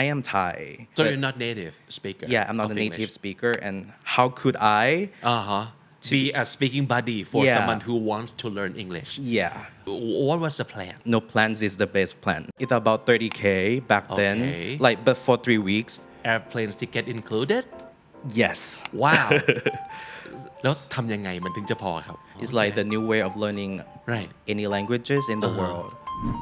I am Thai, So but you're not native speaker yeah, I'm not of a native English. speaker. And how could I? Uh-huh. Be a speaking buddy for Yeah. someone who wants to learn English. Yeah, What was the plan? no plans is the best plan. It's about 30K back then, Okay. like, but for 3 weeks. Airplane ticket included? Yes. ว้าว แล้วทำยังไงมันถึงจะพอครับ It's like the new way of learning Right. any languages in the world.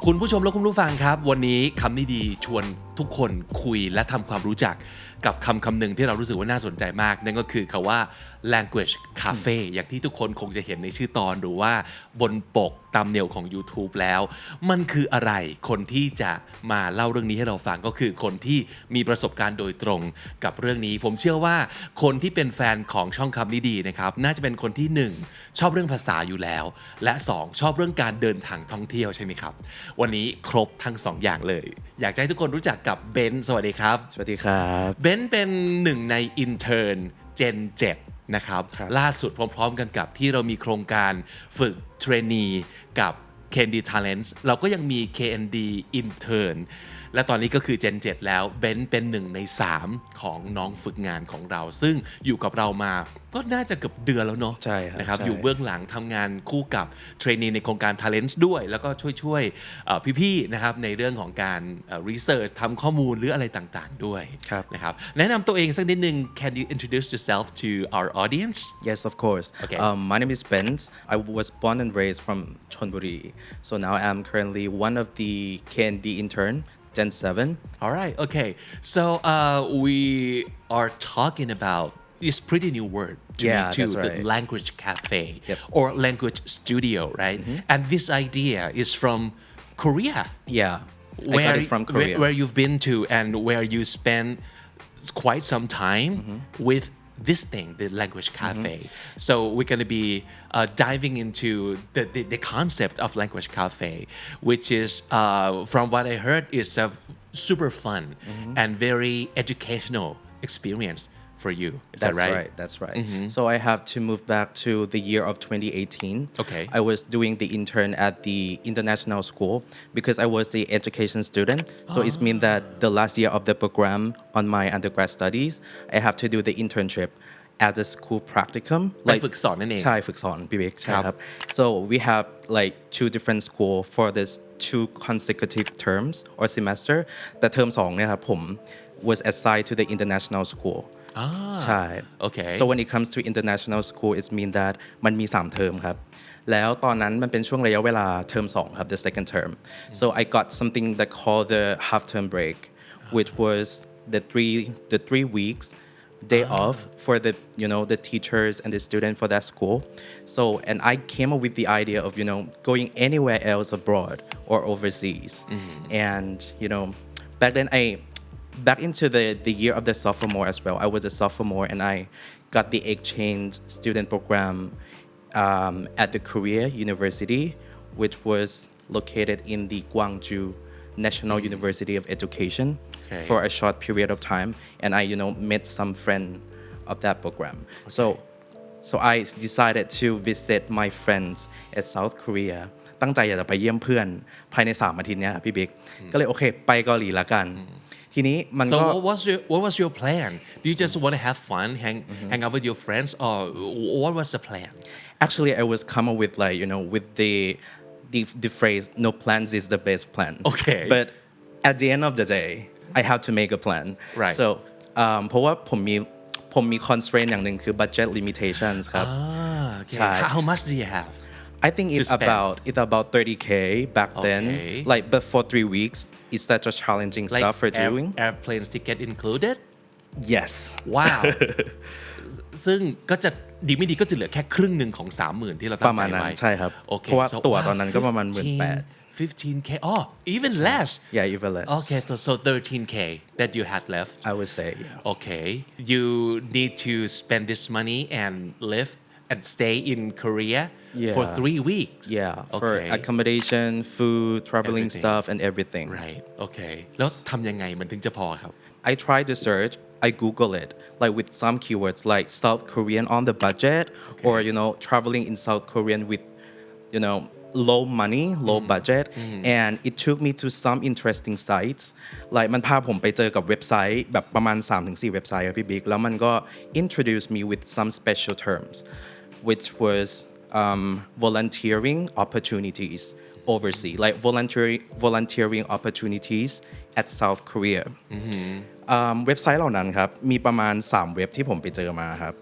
คุณผู้ชมและคุณผู้ฟังครับ วันนี้คำนี้ดีชวนทุกคนคุยและทำความรู้จักกับคำหนึ่งที่เรารู้สึกว่าน่าสนใจมาก นั่นก็คือคำว่า language cafe อย่างที่ทุกคนคงจะเห็นในชื่อตอนหรือว่าบนปกตามเนวของ YouTube แล้ว มันคืออะไรคนที่จะมาเล่าเรื่องนี้ให้เราฟังก็คือคนที่มีประสบการณ์โดยตรงกับเรื่องนี้ ผมเชื่อว่าคนที่เป็นแฟนของช่องคำนี้ดีนะครับน่าจะเป็นคนที่ 1 ชอบเรื่องภาษาอยู่แล้ว และ 2 ชอบเรื่องการเดินทางท่องเที่ยวใช่ไหมครับวันนี้ครบทั้ง 2 อย่างเลย อยากจะให้ทุกคนรู้จักกับเบนซ์สวัสดีครับ สวัสดีครับ เบนซ์เป็นหนึ่งใน intern Gen 7 นะครับ ล่าสุดพร้อมๆกันกับที่เรามีโครงการฝึกเทรนนีกับ KND Talents เราก็ยังมี KND Intern และตอนนี้ก็คือ Gen 7 แล้วเบนซ์เป็น1 ใน 3 ของน้องฝึกงานของเรา ซึ่งอยู่กับเรามาก็น่าจะเกือบเดือนแล้วเนาะ ใช่ครับ นะครับ ใช่ อยู่เบื้องหลังทำงานคู่กับเทรนนีในโครงการ Talents ด้วย แล้วก็ช่วยพี่ๆนะครับในเรื่องของการresearch ทำข้อมูลหรืออะไรต่างๆด้วย ครับ นะครับแนะนำตัวเองสักนิดนึง Can you introduce yourself to our audience Yes, of course. Okay. My name is Benz. I was born and raised from Chonburi. So now I'm currently one of the KND intern, Gen 7. All right, okay. So we are talking about this pretty new word to Yeah, me too, that's the right. language cafe Yep. or language studio, right? And this idea is from Korea, Yeah, I got it from Korea. where you've been to and where you spend quite some time with this thing, the language cafe. So we're going to be diving into the concept of language cafe, which is, from what I heard, is a super fun and very educational experience for you. Is That's that right? That's right. So I have to move back to the year of 2018. Okay. I was doing the intern at the international school because I was the education student. So it means that the last year of the program on my undergrad studies, I have to do the internship at the school practicum. ไปฝึกสอนนั่นเอง ใช่ฝึกสอนพี่เบกใช่ ครับ ครับ So we have like 2 different school for this 2 consecutive terms or semester. แต่เทอม2เนี่ยครับผม was assigned to the international school. ใช่ Okay. So when it comes to international school it means that มันมี 3 เทอมครับ แล้วตอนนั้นมันเป็นช่วงระยะเวลาเทอม 2 ครับ the second term. So I got something that called the half term break, which was the 3 weeks day off for the teachers and the student for that school. So and I came up with the idea of going anywhere else abroad or overseas. And back into the year of the sophomore as well. I was a sophomore and I got the exchange student program at the Korea University, which was located in the Gwangju National University of Education. Okay. For a short period of time, and I met some friend of that program. So I decided to visit my friends at South Korea. ตั้งใจอยากจะไปเยี่ยมเพื่อนภายใน3 อาทิตย์เนี้ยพี่บิ๊กก็เลยโอเคไปเกาหลีละกัน ทีนี้มันก็ So what was your plan? Do you just want to have fun, hang out with your friends, or what was the plan? Actually I was come up with with the phrase no plans is the best plan. Okay. But at the end of the day I have to make a plan. Right. So เพราะว่าผมมี constraint อย่างหนึ่งคือ budget limitations ครับ Okay. ใช่ How much do you have? I think to spend. it's about 30K back then. Okay. Like but for 3 weeks it's such a challenging stuff for doing. Airplane ticket included? Yes. ว้าว ซึ่งก็จะดีไม่ดีก็จะเหลือแค่ครึ่งหนึ่งของ 30,000 ที่เราตั้ ป ง ระ ใจ มาณนั้น ไว้ ใช่ครับ โอเค เพราะว่า So, ตั๋ว wow, ตอนนั้นก็ประมาณ 15K oh even less Yeah, even less. Okay so 13K that you had left I would say, yeah. Okay you need to spend this money and live and stay in Korea for Yeah. 3 weeks Yeah, for Okay accommodation, food, traveling Everything. stuff and everything. Right Okay แล้วทำยังไงมันถึงจะพอครับ I tried to search, I Google it, like with some keywords like South Korean on the budget or traveling in South Korean with low money low budget and it took me to some interesting sites like มันพาผมไปเจอกับเว็บไซต์แบบประมาณ 3-4 เว็บไซต์ครับพี่บิ๊กแล้วมันก็ introduce me with some special terms which was volunteering opportunities overseas like volunteering opportunities at South Korea เว็บไซต์เหล่านั้นครับมีประมาณ3เว็บที่ผมไปเจอมาครับ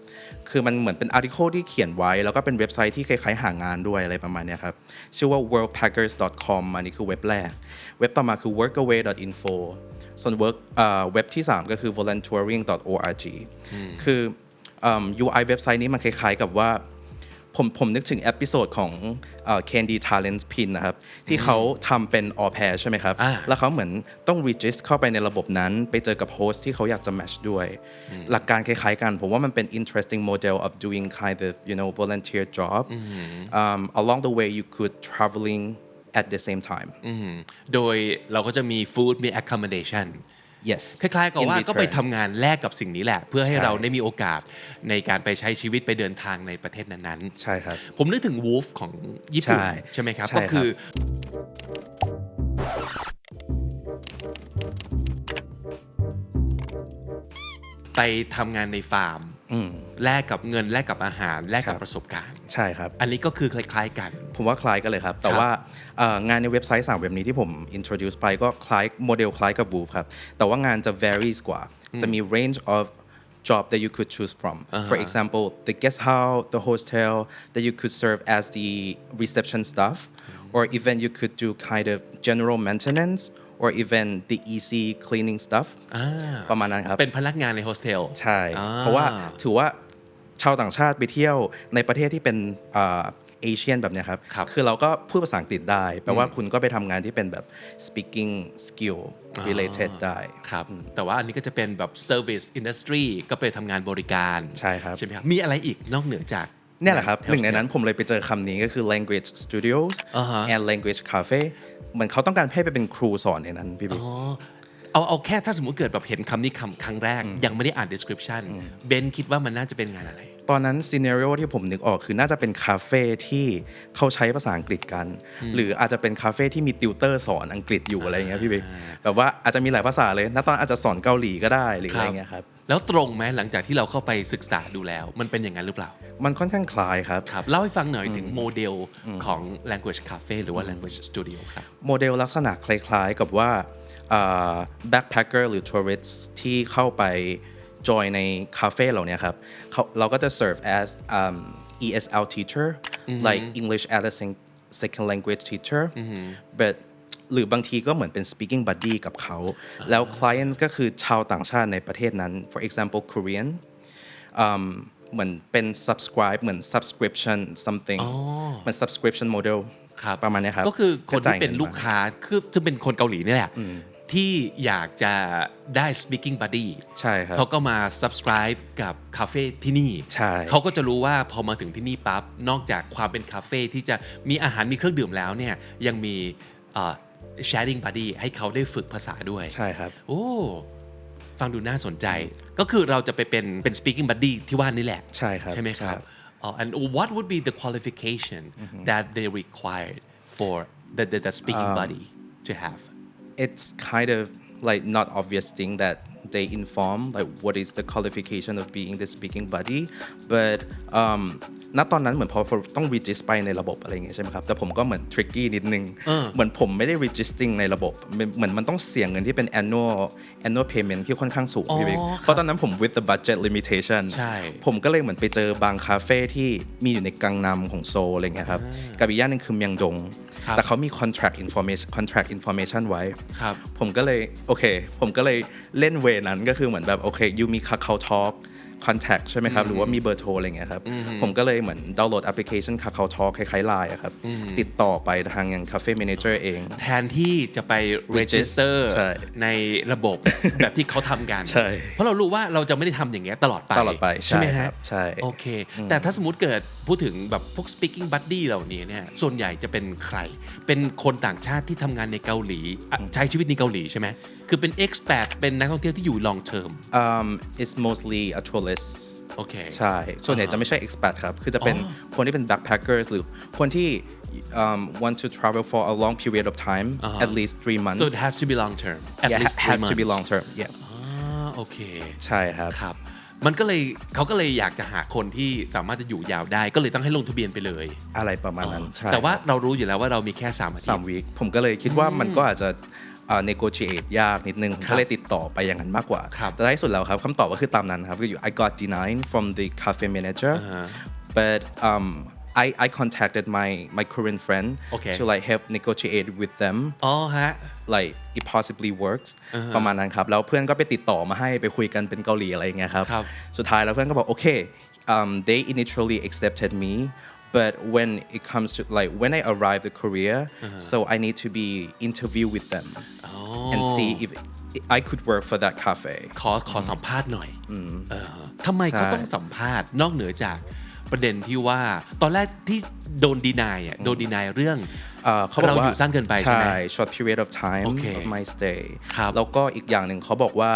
คือมันเหมือนเป็นอาร์ติเคิลที่เขียนไว้แล้วก็เป็นเว็บไซต์ที่คล้ายๆหางานด้วยอะไรประมาณนี้ครับชื่อว่า worldpackers.com อันนี้คือเว็บแรกเว็บต่อมาคือ workaway.info ส่วนเว็บที่3ก็คือ volunteering.org คือUI เว็บไซต์นี้มันคล้ายๆกับว่าผมนึกถึงเอพิโซดของCandy Talent Pin นะครับที่เขาทำเป็น au pair ใช่ไหมครับแล้วเขาเหมือนต้อง register เข้าไปในระบบนั้นไปเจอกับโฮสต์ที่เขาอยากจะ match ด้วยหลักการคล้ายๆกันผมว่ามันเป็น interesting model of doing kind of volunteer job along the way you could traveling at the same time โดยเราก็จะมี food มี accommodation yes คล้ายๆกับว่าก็ไปทำงานแลกกับสิ่งนี้แหละเพื่อให้เราได้มีโอกาสในการไปใช้ชีวิตไปเดินทางในประเทศนั้นๆใช่ครับผมนึกถึง Wolf ของญี่ปุ่นใช่ไหมครับก็คือไปทำงานในฟาร์มแลกกับเงินแลกกับอาหารแลกกับประสบการณ์ใช่ครับอันนี้ก็คือคล้ายๆกันผมว่าคล้ายกันเลยครับแต่ว่างานในเว็บไซต์3เว็บนี้ที่ผม introduce ไปก็คล้ายโมเดลคล้ายกับ Wolf ครับแต่ว่างานจะ varies กว่าจะมี range of job that you could choose from for example the guest house the hostel that you could serve as the reception staff or even you could do kind of general maintenance or even the easy cleaning stuff ประมาณนั้นครับเป็นพนักงานในโฮสเทลใช่เพราะว่าถือว่าชาวต่างชาติไปเที่ยวในประเทศที่เป็นเอเชียนแบบนี้ครับคือเราก็พูดภาษาอังกฤษได้แปลว่าคุณก็ไปทำงานที่เป็นแบบ speaking skill related ได้ครับแต่ว่าอันนี้ก็จะเป็นแบบ service industry ก็ไปทำงานบริการใช่ครับใช่ไหมครับมีอะไรอีกนอกเหนือจากเนี่ยแหละครับหนึ่งในนั้นผมเลยไปเจอคำนี้ก็คือ language studios and language cafe เหมือนเขาต้องการให้ไปเป็นครูสอนในนั้นพี่บิ๊กเอาแค่ถ้าสมมติเกิดแบบเห็นคำนี้ครั้งแรกยังไม่ได้อ่าน description เบนคิดว่ามันน่าจะเป็นงานอะไรตอนนั้นซีเนริโอที่ผมนึกออกคือน่าจะเป็นคาเฟ่ที่เขาใช้ภาษาอังกฤษกันหรืออาจจะเป็นคาเฟ่ที่มีติวเตอร์สอนอังกฤษอยู่อะไรอย่างเงี้ยพี่บิ๊กแบบว่าอาจจะมีหลายภาษาเลยณตอนอาจจะสอนเกาหลีก็ได้หรืออะไรเงี้ยครับแล้วตรงไหมหลังจากที่เราเข้าไปศึกษาดูแล้วมันเป็นอย่างนั้นหรือเปล่ามันค่อนข้างคล้ายครับเล่าให้ฟังหน่อยถึงโมเดลของ language cafe หรือว่า language studio ครับโมเดลลักษณะคล้ายๆกับว่าbackpacker หรือ tourists ที่เข้าไปจอยในคาเฟ่เหล่านี้ครับเราก็จะ serve as ESL teacher like English as a second language teacher but หรือบางทีก็เหมือนเป็น speaking buddy กับเขาแล้ว clients ก็คือชาวต่างชาติในประเทศนั้น for example Korean เหมือนเป็น subscribe เหมือน subscription something เหมือน subscription model ประมาณนี้ครับก็คือคนที่เป็นลูกค้าคือจะเป็นคนเกาหลีนี่แหละที่อยากจะได้ speaking buddy ใช่ครับเขาก็มา subscribe กับคาเฟ่ที่นี่ใช่ เขาก็จะรู้ว่าพอมาถึงที่นี่ปั๊บนอกจากความเป็นคาเฟ่ที่จะมีอาหารมีเครื่องดื่มแล้วเนี่ยยังมีsharing buddy ให้เขาได้ฝึกภาษาด้วยใช่ครับโอ้ฟังดูน่าสนใจก็คือเราจะไปเป็น speaking buddy ที่ว่านี่แหละใช่ครับใช่ไหมครับand what would be the qualification that they required for the speaking buddy to have it's kind of like not obvious thing that they inform like what is the qualification of being the speaking buddy but ณตอนนั้นเหมือนพอต้อง register ไปในระบบอะไรอย่างเงี้ยใช่ไหมครับแต่ผมก็เหมือน tricky นิดนึงเหมือนผมไม่ได้ registering ในระบบเหมือนมันต้องเสียเงินที่เป็น annual payment ที่ค่อนข้างสูงพี่บิ๊กเพราะตอนนั้นผม with the budget limitation ผมก็เลยเหมือนไปเจอบางคาเฟ่ที่มีอยู่ในกังนำของโซลอะไรเงี้ยครับกับอีกอย่างนึงคือเมียงดงแต่เขามี contract information ไว้ผมก็เลยโอเคผมก็เลยเล่นเวนั้นก็คือเหมือนแบบโอเคยูมี Kakao Talk contact ใช่ไหมครับหรือว่ามีเบอร์โทรอะไรเงี้ยครับผมก็เลยเหมือนดาวน์โหลดแอปพลิเคชัน Kakao Talk คล้ายๆ Line อะครับติดต่อไปทางอย่าง Cafe Manager เองแทนที่จะไป register ในระบบแบบที่เขาทำกันเพราะเรารู้ว่าเราจะไม่ได้ทำอย่างเงี้ยตลอดไปใช่ไหมฮะใช่โอเคแต่ถ้าสมมติเกิดพูดถึงแบบพวก speaking buddy เหล่านี้เนี่ยส่วนใหญ่จะเป็นใครเป็นคนต่างชาติที่ทำงานในเกาหลีใช้ชีวิตในเกาหลีใช่ไหมคือเป็น expat เป็นนักท่องเที่ยวที่อยู่ long term it's mostly a tourists โอเคใช่ส่วนใหญ่จะไม่ใช่ expat ครับคือจะเป็นคนที่เป็น backpackers หรือคนที่ want to travel for a long period of time, at least 3 months. so it has to be long term at yeah, least 3 has months to be long term. Yeah. โอเค ใช่ครับ ครับมันก็เลยเขาก็เลยอยากจะหาคนที่สามารถจะอยู่ยาวได้ก็เลยต้องให้ลงทะเบียนไปเลย อะไรประมาณนั้นใช่ แต่ว่าเรารู้อยู่แล้วว่าเรามีแค่3 อาทิตย์ 3 week ผมก็เลยคิดว่ามันก็อาจจะnegotiate ยากนิดนึงผมก็เลยติดต่อไปอย่างนั้นมากกว่า ครับ แต่ท้ายสุดแล้วครับคำตอบก็คือตามนั้นครับก็อยู่ I got denied from the cafe manager but I contacted my Korean friend Okay. to like help negotiate with them อ๋อฮะ like it possibly works ประมาณนั้นครับแล้วเพื่อนก็ไปติดต่อมาให้ไปคุยกันเป็นเกาหลีอะไรอย่างเงี้ยครับ ครับ สุดท้ายแล้วเพื่อนก็บอกโอเค they initially accepted me but when it comes to like when I arrived in Korea so I need to be interview with them and see if I could work for that cafe ขอสัมภาษณ์หน่อยทำไมเขาต้องสัมภาษณ์นอกเหนือจากประเด็นที่ว่าตอนแรกที่โดนดีนายโดนดีนายเรื่อง เขาบอกว่า เราอยู่สั้นเกินไปใช่ไหม short period of time Okay. of my stay ครับ แล้วก็อีกอย่างหนึ่งเขาบอกว่า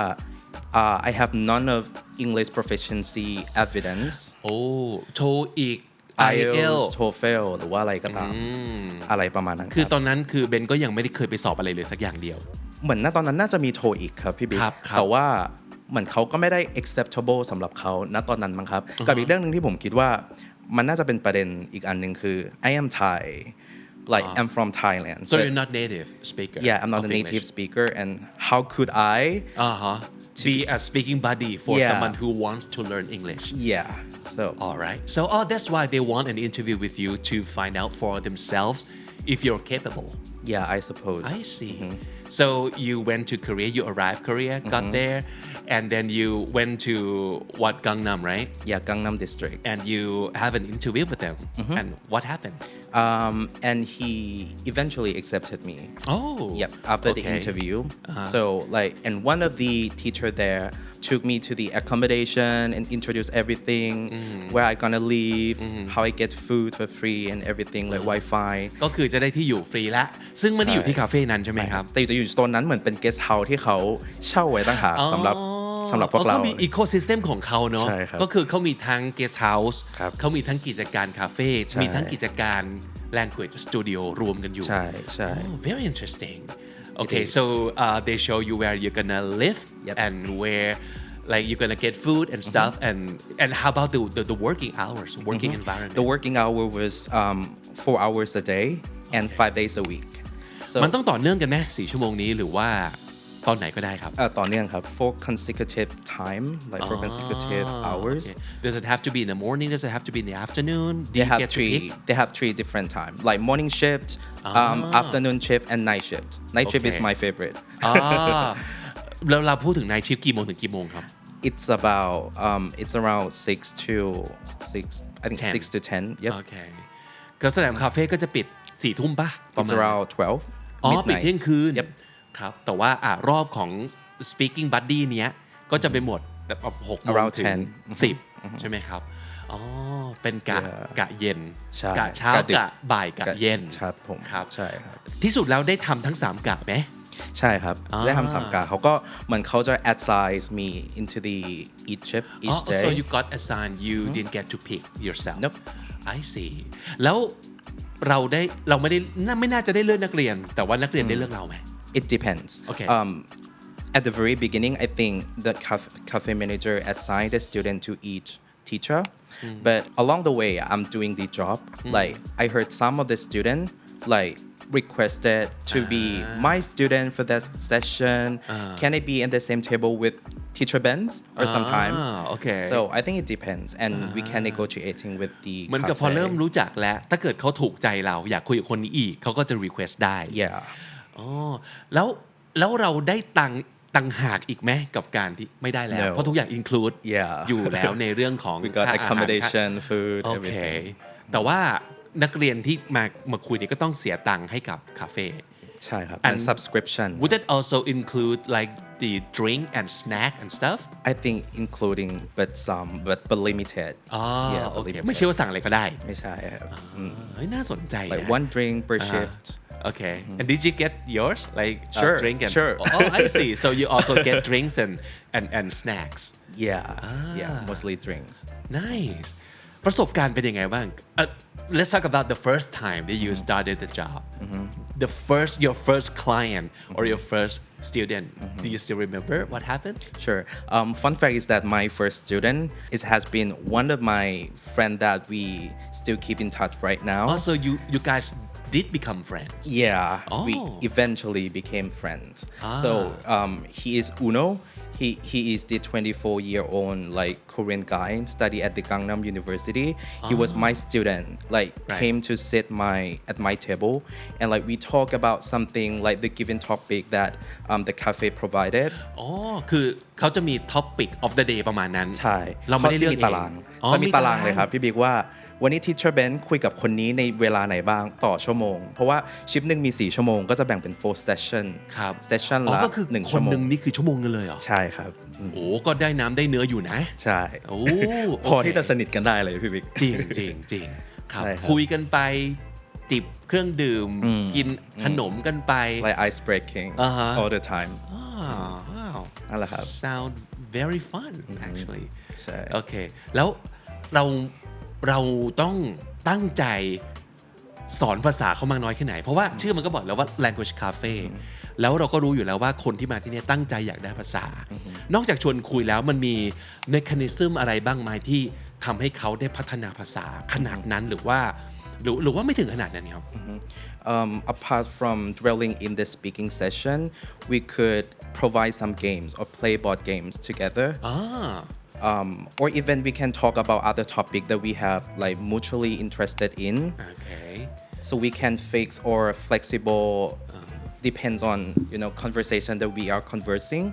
I have none of English proficiency evidence โอ้โทรอีก IELTS TOEFL หรือว่าอะไรก็ตามอะไรประมาณนั้น คือ รับ ตอนนั้นคือเบนก็ยังไม่ได้เคยไปสอบอะไรเลยสักอย่างเดียว เหมือนณตอนนั้นน่าจะมีโทรอีกครับพี่บิ๊ก ครับ แต่ว่าเหมือนเขาก็ไม่ได้ acceptable สำหรับเขาณตอนนั้นมั้งครับ กับอีกเรื่องหนึ่งที่ผมคิดว่ามันน่าจะเป็นประเด็นอีกอันหนึ่งคือ I am Thai like I'm from Thailand so but you're not native speaker yeah I'm not of a native English. speaker and how could I be a speaking buddy for Yeah. someone who wants to learn English yeah so all right so that's why they want an interview with you to find out for themselves if you're capable yeah I suppose I see so you went to Korea you arrived Korea got there and then you went to what Gangnam right yeah Gangnam district and you have an interview with them and what happened and he eventually accepted me oh yep after the okay. interview so like and one of the teacher there took me to the accommodation and introduced everything where I gonna live how I get food for free and everything like Wi-Fi ก็คือจะได้ที่อยู่ฟรีละซึ่งไม่ได้อยู่ที่คาเฟ่นั้นใช่ไหมครับ แต่จะอยู่โซนนั้นเหมือนเป็น guest house ที่เขาเช่าไว้ต่างหากสำหรับพวกเรา เขามีอีโคซิสเต็มของเขาเนาะ ใช่ครับ ก็คือเขามีทั้ง guest house ครับ เขามีทั้งกิจการคาเฟ่ ใช่ มีทั้งกิจการ language studio รวมกันอยู่ ใช่ใช่ Oh, very interesting okay is. so they show you where you're gonna live Yep. and where like you're gonna get food and stuff and how about the working hours working environment The working hour was 4 hours a day and 5 days a week so มันต้องต่อเนื่องกันไหม4 ชั่วโมงนี้หรือว่าตอนไหนก็ได้ครับ ต่อเนื่องครับ for consecutive time like for consecutive hours Okay. Does it have to be in the morning? Does it have to be in the afternoon? Do they you have get to pick? they have 3 different time like morning shift afternoon shift and night shift night shift is Okay. my favorite แล้วเราพูดถึง night shift กี่โมงถึงกี่โมงครับ it's about it's around 6 to 6 I think 10. 6 to 10 yep โอเคก็แสดงคาเฟ่ก็จะปิด4 ทุ่มป่ะประ it's มาณ around 12 อ๋อปิด midnight เที่ยงคืน yep ครับ แต่ว่ารอบของ speaking buddy เนี้ยก็จะไปหมดแบบ6 โมง Around ถึง 10 10 ใช่ไหมครับ อ๋อ เป็นกะ Yeah. กะเย็น ใช่ กะเช้าก ะดึก กะบ่ายกะเย็น ครับผม ครับ ใช่ครับ ที่สุดแล้วได้ทำทั้ง 3 กะไหม ใช่ครับ ได้ทำ3 กะเขาก็เหมือนเขาจะ assign me into the each shift each day so you got assigned you didn't get to pick yourself Nope. I see แล้วเราไม่น่าจะได้เลือกนักเรียน แต่ว่านักเรียนได้เลือกเราไหม It depends. Okay. At the very beginning, I think the cafe manager assigned a student to each teacher. But along the way, I'm doing the job. Like I heard some of the student like requested to be my student for that session. Can I be in the same table with teacher Benz or sometime? Okay. So I think it depends, and we can negotiating with the เหมือนกับพอ cafe. เริ่มรู้จักแล้ว ถ้าเกิดเขาถูกใจเราอยากคุยกับคนนี้อีก เขาก็จะ request ได้ Yeah. อ๋อแล้วเราได้ตังหากอีกไหมกับการที่ไม่ได้แล้ว No. เพราะทุกอย่าง include Yeah. อยู่แล้วในเรื่องของ We got ค่าอาหาร accommodation, food, โอเค everything. แต่ว่านักเรียนที่มาคุยเนี่ยก็ต้องเสียตังค์ให้กับคาเฟ่ ใช่ครับ And and subscription. Would that also include like the drink and snack and stuff I think including but limited. อ๋อ Yeah, โอเค limited. ไม่ใช่ว่าสั่งอะไรก็ได้ ไม่ใช่ครับ เฮ้ยน่าสนใจ like นะ one drink per shift Okay. And did you get yours? Like Sure, drink and sure. Oh, I see. So you also get drinks and snacks. yeah mostly drinks Nice. ประสบการณ์เป็นยังไงบ้าง let's talk about the first time that you started the job your first client or your first student do you still remember what happened Sure. Fun fact is that my first student has been one of my friends that we still keep in touch right now. also you guys did become friends Yeah, we Oh. eventually became friends. So he is Uno. He is the 24-year-old like Korean guy study at the Gangnam University. He was my student. Like Right. came to sit at my table, and like we talk about something like the given topic that the cafe provided. อ๋อคือเขาจะมี topic of the day ประมาณนั้น ใช่ เราไม่ได้เลือก จะมี เอง ตาราง อ๋อ จะมีตารางเลยครับพี่บิ๊กว่าวันนี้ teacher Ben คุยกับคนนี้ในเวลาไหนบ้างต่อชั่วโมง เพราะว่าชิปหนึ่งมี4ชั่วโมงก็จะแบ่งเป็น4 session ครับ session อ๋อ ละ ก็คือ 1 ค ชั่ น วโม หนึ่ ง งนี่คือชั่วโมงนึงเลยเหรอ ใช่ครับ โอ้ก็ได้น้ำได้เนื้ออยู่นะ ใช่ โอ้ พอที่จะสนิทกันได้เลยพี่บิ๊ก จริงจริงจริงครับ ใช่ครับ คุยกันไปจิบเครื่องดื่ม กินขนมกันไป like ice breaking all the time ว้าว นั่นแหละครับ sound very fun actually ใช่ โอเคแล้วเราต้องตั้งใจสอนภาษาเขามากน้อยแค่ไหน เพราะว่าชื่อมันก็บอกแล้วว่า language cafe แล้วเราก็รู้อยู่แล้วว่าคนที่มาที่นี่ตั้งใจอยากได้ภาษา นอกจากชวนคุยแล้วมันมี mechanism อะไรบ้างไหมที่ทำให้เขาได้พัฒนาภาษาขนาดนั้นหรือว่าไม่ถึงขนาดนั้นครับ apart from dwelling in the speaking session we could provide some games or play board games together or even we can talk about other topic that we have like mutually interested in okay so we can fix or flexible depends on conversation that we are conversing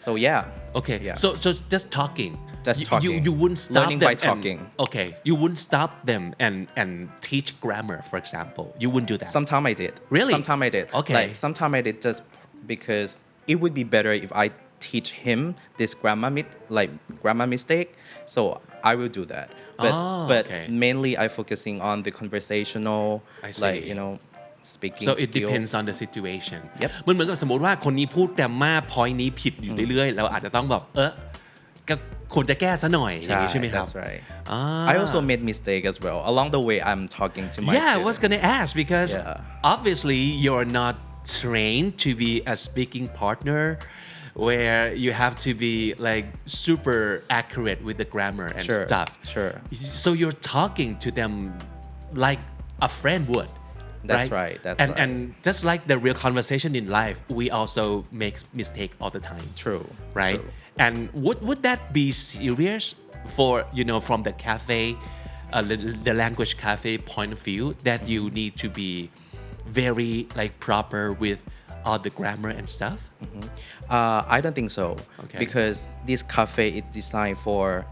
so yeah okay yeah. so just talking Just talking. you wouldn't stop Learning them by talking. okay you wouldn't stop them and teach grammar for example you wouldn't do that Sometimes I did. Really? Sometimes I did. Okay. Like sometimes I did just because it would be better if I teach him this grammar mistake. So I will do that. But okay. mainly I focusing on the conversational, I see. like speaking. so it skill. depends on the situation Yep. มันเหมือนกับสมมติว่าคนนี้พูด grammar point นี้ผิดอยู่เรื่อยๆเราอาจจะต้องแบบก็ควรจะแก้ซะหน่อยอย่างนี้ใช่ไหมครับ That's right. I also made mistake as well. Along the way, I'm talking to my Yeah, I student. was gonna ask because Yeah. obviously you're not trained to be a speaking partner where you have to be like super accurate with the grammar and Sure, stuff. sure. So you're talking to them like a friend would. That's right, that's right. And just like the real conversation in life, we also make mistake all the time. True. Right? True. And would that be serious for from the cafe, the language cafe point of view that you need to be very like proper with all the grammar and stuff? I don't think so. Okay. Because this cafe is designed for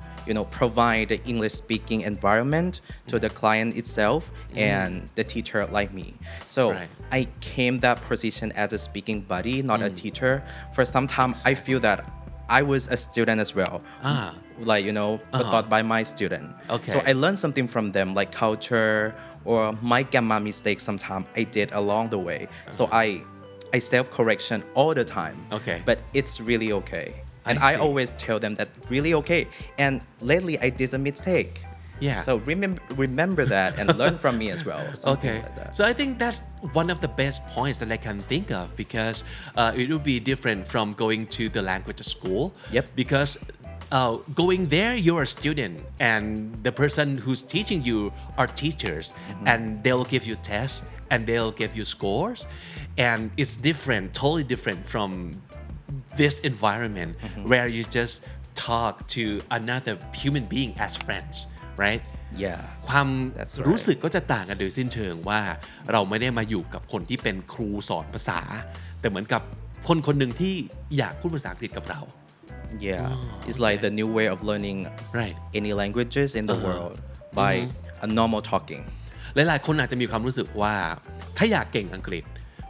provide the English speaking environment to the client itself and the teacher like me. So Right. I came that position as a speaking buddy, not a teacher. For some time, I feel that I was a student as well. Like, but taught by my student. Okay. So I learned something from them, like culture or my grammar mistakes sometimes I did along the way. So I self-correction all the time. Okay. But it's really okay. And I see. always tell them that really okay. And lately I did a mistake. Yeah. So remember that and learn from me as well. Something Okay. like that. So I think that's one of the best points that I can think of because it will be different from going to the language school. Yep. Because going there, you're a student, and the person who's teaching you are teachers, and they'll give you tests and they'll give you scores, and it's different, totally different from this environment where you just talk to another human being as friends, right? Yeah. ความ That's right. รู้สึกก็จะต่างกันโดยสิ้นเชิงว่าเราไม่ได้มาอยู่กับคนที่เป็นครูสอนภาษา แต่เหมือนกับคนคนหนึ่งที่อยากพูดภาษาอังกฤษกับเรา Yeah. It's like the new way of learning Right. any languages in the world by a normal talking. หลายๆคนอาจจะมีความรู้สึกว่าถ้าอยากเก่งอังกฤษ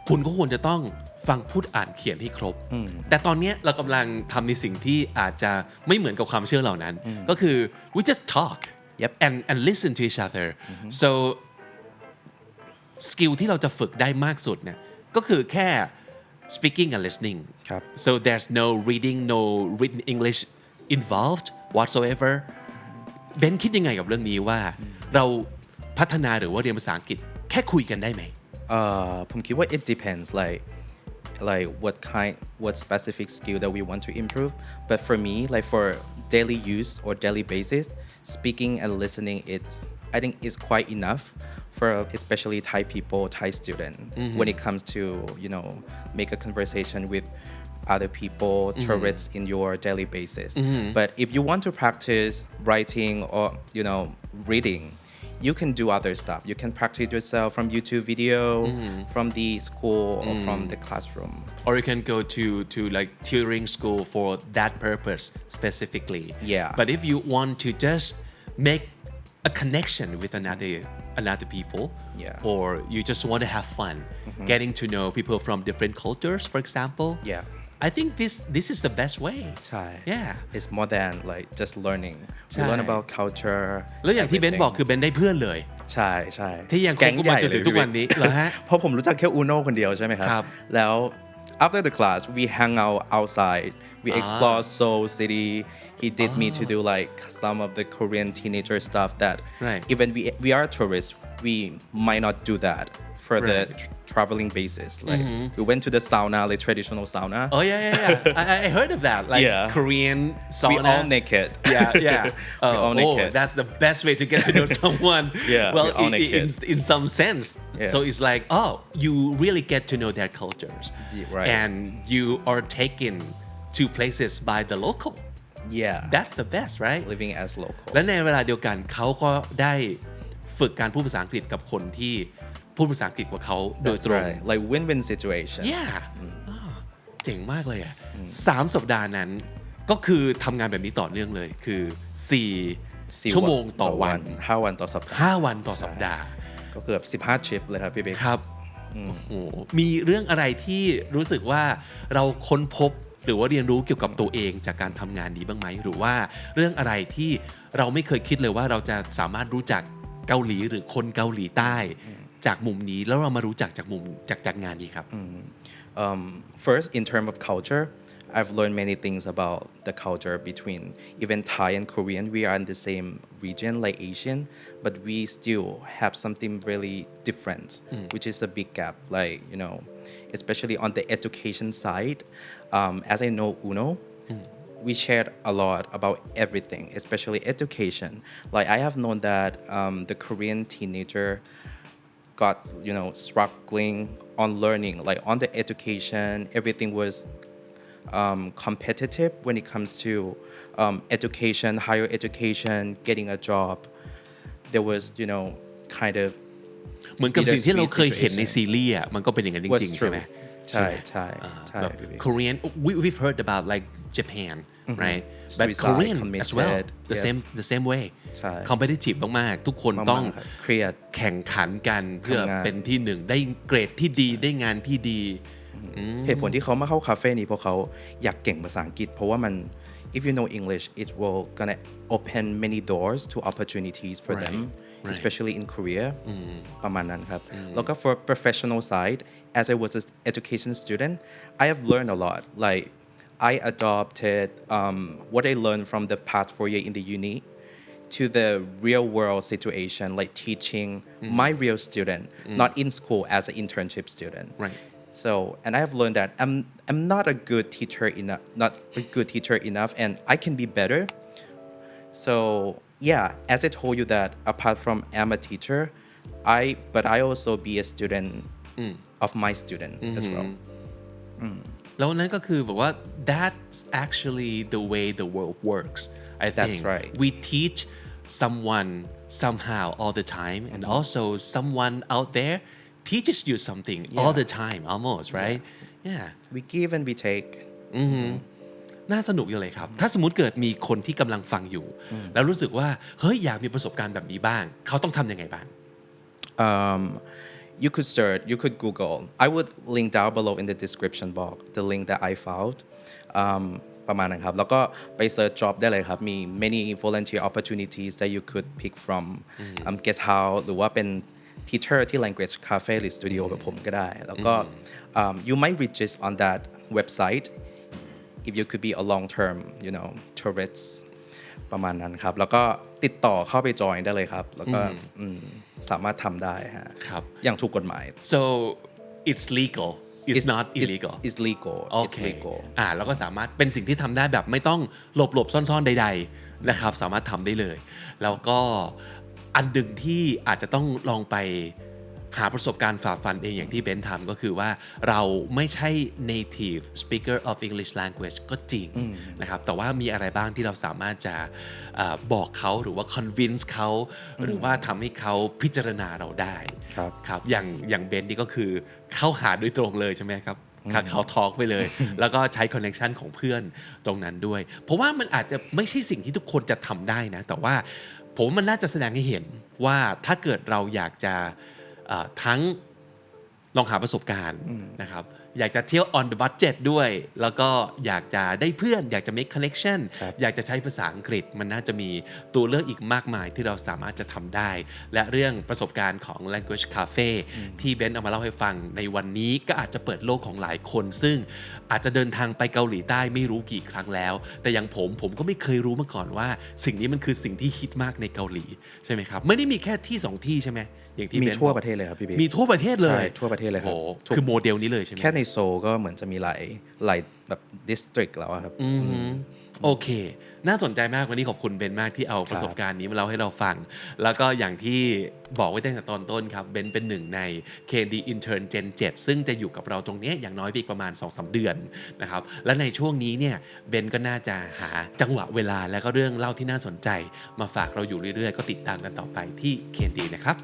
คุณก็ควรจะต้องฟังพูดอ่านเขียนให้ครบ แต่ตอนนี้เรากำลังทำในสิ่งที่อาจจะไม่เหมือนกับความเชื่อเหล่านั้น ก็คือ we just talk Yep. and listen to each other so สกิลที่เราจะฝึกได้มากสุดเนี่ยก็คือแค่ speaking and listening ครับ so there's no reading no written English involved whatsoever เบนคิดยังไงกับเรื่องนี้ว่าเราพัฒนาหรือว่าเรียนภาษาอังกฤษแค่คุยกันได้ไหมผมคิดว่า it depends like what specific skill that we want to improve but for me like for daily use or daily basis speaking and listening I think is quite enough for especially Thai people Thai student when it comes to make a conversation with other people tourists in your daily basis but if you want to practice writing or reading you can do other stuff. You can practice yourself from YouTube video, from the school or from the classroom. or you can go to like tutoring school for that purpose specifically Yeah. but if you want to just make a connection with another people Yeah. or you just want to have fun getting to know people from different cultures for example Yeah. I think this is the best way ใช่ yeah It's more than like just learning. We ใช่ learn about culture. แล้วอย่างที่เบน everything. บอกคือเบนได้เพื่อนเลย ใช่ใช่ ที่ยังคบ แก๊ง กัน ให มา ญ่ จนถึง เลย ทุกวันนี้เหรอฮะ เพราะผมรู้จักแค่อูโน่คนเดียวใช่ไหมครับ ครับ แล้ว after the class we hang out outside we explore Seoul City he did me to do like some of the Korean teenager stuff that Right. even we are tourists we might not do that for the Right. traveling basis like we went to the sauna like traditional sauna oh yeah I heard of that like Yeah. Korean sauna we all naked yeah we all naked that's the best way to get to know someone Yeah, well we're all naked. in some sense Yeah. so it's like oh you really get to know their cultures Yeah, right. and you are taken to places by the local yeah that's the best right living as local และในเวลาเดียวกันเขาก็ได้ฝึกการพูดภาษาอังกฤษกับคนที่พูดภาษาอังกฤษกว่าเขาโดย That's ตรง right like win-win situation yeah เจ๋งมากเลยอ่ะ3 สัปดาห์นั้นก็คือทำงานแบบนี้ต่อเนื่องเลยคือ4 ชั่วโมงต่อวัน 5 วันต่อสัปดาห์ 5 วันต่อสัปดาห์ ก็เกือบ15ทริปเลยครับพี่เบค ครับโอ้โหมีเรื่องอะไรที่รู้สึกว่าเราค้นพบหรือว่าเรียนรู้เกี่ยวกับตัวเองจากการทำงานนี้บ้างไหมหรือว่าเรื่องอะไรที่เราไม่เคยคิดเลยว่าเราจะสามารถรู้จักเกาหลีหรือคนเกาหลีใต้จากมุมนี้แล้วเรามารู้จักจากมุมจากงานนี้ครับ First in terms of culture I've learned many things about the culture between even Thai and Korean we are in the same region like Asian but we still have something really different which is a big gap like especially on the education side as I know Uno we shared a lot about everything especially education like I have known that the Korean teenager got struggling on learning like on the education everything was competitive when it comes to education higher education getting a job there was kind of เหมือนกับสิ่งที่เราเคยเห็นใน situation ซีรีส์อ่ะมันก็เป็นอย่างนั้นจ was ริงๆใช่ไหม true ใช่ใช่ใช่ แบบ พี่เบค Korean we've heard about like Japan right but Suicide, Korean as well committed, the same way ใช่ competitive มากๆทุกคนต้อง มากๆครับเครียด แข่งขันกันเพื่อ ทำงาน เป็นที่หนึ่งได้เกรดที่ดีได้งานที่ดี เหตุผลที่เขามาเข้าคาเฟ่นี้เพราะเขาอยากเก่งภาษาอังกฤษเพราะว่ามัน if you know English it will gonna open many doors to opportunities for Right, them right. especially in Korea ประมาณนั้นครับแล้วก็ for professional side as I was an education student I have learned a lot like I adopted what I learned from the past 4 years in the uni to the real world situation like teaching my real student not in school as an internship student Right. So, and I have learned that I'm not a good teacher enough, not a good teacher enough, and I can be better. So, yeah, as I told you that apart from I'm a teacher, but I also be a student of my student as well. แล้วนั่นก็คือบอกว่า that's actually the way the world works I think That's right. we teach someone somehow all the time and also someone out there teaches you something all the time almost right yeah We give and we take. น่าสนุกอยู่เลยครับ ถ้าสมมติเกิดมีคนที่กำลังฟังอยู่ แล้วรู้สึกว่าเฮ้ยอยากมีประสบการณ์แบบนี้บ้าง เขาต้องทำยังไงบ้าง You could search, you could Google. I would link down below in the description box the link that I found. ประมาณนั้นครับ แล้วก็ไป search job ได้เลยครับ มี many volunteer opportunities that you could pick from guest house หรือว่าเป็น teacher ที่ language cafe หรือ studio แบบผมก็ได้ แล้วก็ you might register on that website if you could be a long-term tourist ประมาณนั้นครับ แล้วก็ติดต่อเข้าไปจอยได้เลยครับ แล้วก็สามารถทำได้ฮะ ครับ อย่างถูกกฎหมาย so it's legal it's not illegal it's legal โอ it's เค legal แล้วก็สามารถเป็นสิ่งที่ทำได้แบบไม่ต้องหลบซ่อนๆใดๆนะครับสามารถทำได้เลย แล้วก็อันดึงที่อาจจะต้องลองไปหาประสบการณ์ฝ่าฟันเองอย่างที่เบนทำก็คือว่าเราไม่ใช่ native speaker of English language ก็จริงนะครับแต่ว่ามีอะไรบ้างที่เราสามารถจะบอกเขาหรือว่า convince เขาหรือว่าทำให้เขาพิจารณาเราได้ ครับอย่างเบนนี่ก็คือเข้าหาโดยตรงเลยใช่ไหมครับเขาทอล์กไปเลย แล้วก็ใช้คอนเนคชันของเพื่อนตรงนั้นด้วยเพราะว่ามันอาจจะไม่ใช่สิ่งที่ทุกคนจะทำได้นะแต่ว่าผมว่ามันน่าจะแสดงให้เห็นว่าถ้าเกิดเราอยากจะทั้งลองหาประสบการณ์นะครับอยากจะเที่ยว on the budget ด้วยแล้วก็อยากจะได้เพื่อนอยากจะ make connection อยากจะใช้ภาษาอังกฤษมันน่าจะมีตัวเลือกอีกมากมายที่เราสามารถจะทำได้และเรื่องประสบการณ์ของ language cafe ที่เบนเอามาเล่าให้ฟังในวันนี้ก็อาจจะเปิดโลกของหลายคนซึ่งอาจจะเดินทางไปเกาหลีใต้ไม่รู้กี่ครั้งแล้วแต่อย่างผมก็ไม่เคยรู้มาก่อนว่าสิ่งนี้มันคือสิ่งที่ฮิตมากในเกาหลีใช่ไหมครับไม่ได้มีแค่ที่2ที่ใช่ไหมอย่างที่ มี เบน ทั่ว บอก ประเทศเลยครับพี่บิ๊ก มีทั่วประเทศเลย ใช่ทั่วประเทศเลยครับ โอ้คือโมเดลนี้เลยใช่ไหม แค่ในโซลก็เหมือนจะมีหลายแบบ district แล้วอะครับ โอเค น่าสนใจมากวันนี้ขอบคุณเบนมากที่เอาประสบการณ์นี้มาเล่าให้เราฟัง แล้วก็อย่างที่บอกไว้ตั้งแต่ตอนต้นครับเบนเป็นหนึ่งใน KD Intern Gen 7 ซึ่งจะอยู่กับเราตรงนี้อย่างน้อยไปอีกประมาณ 2-3 เดือนนะครับและในช่วงนี้เนี่ยเบนก็น่าจะหาจังหวะเวลาและก็เรื่องเล่าที่น่าสนใจมาฝากเราอยู่เรื่อยๆก็ติดตามกันต่อไปที่ KD นะครับ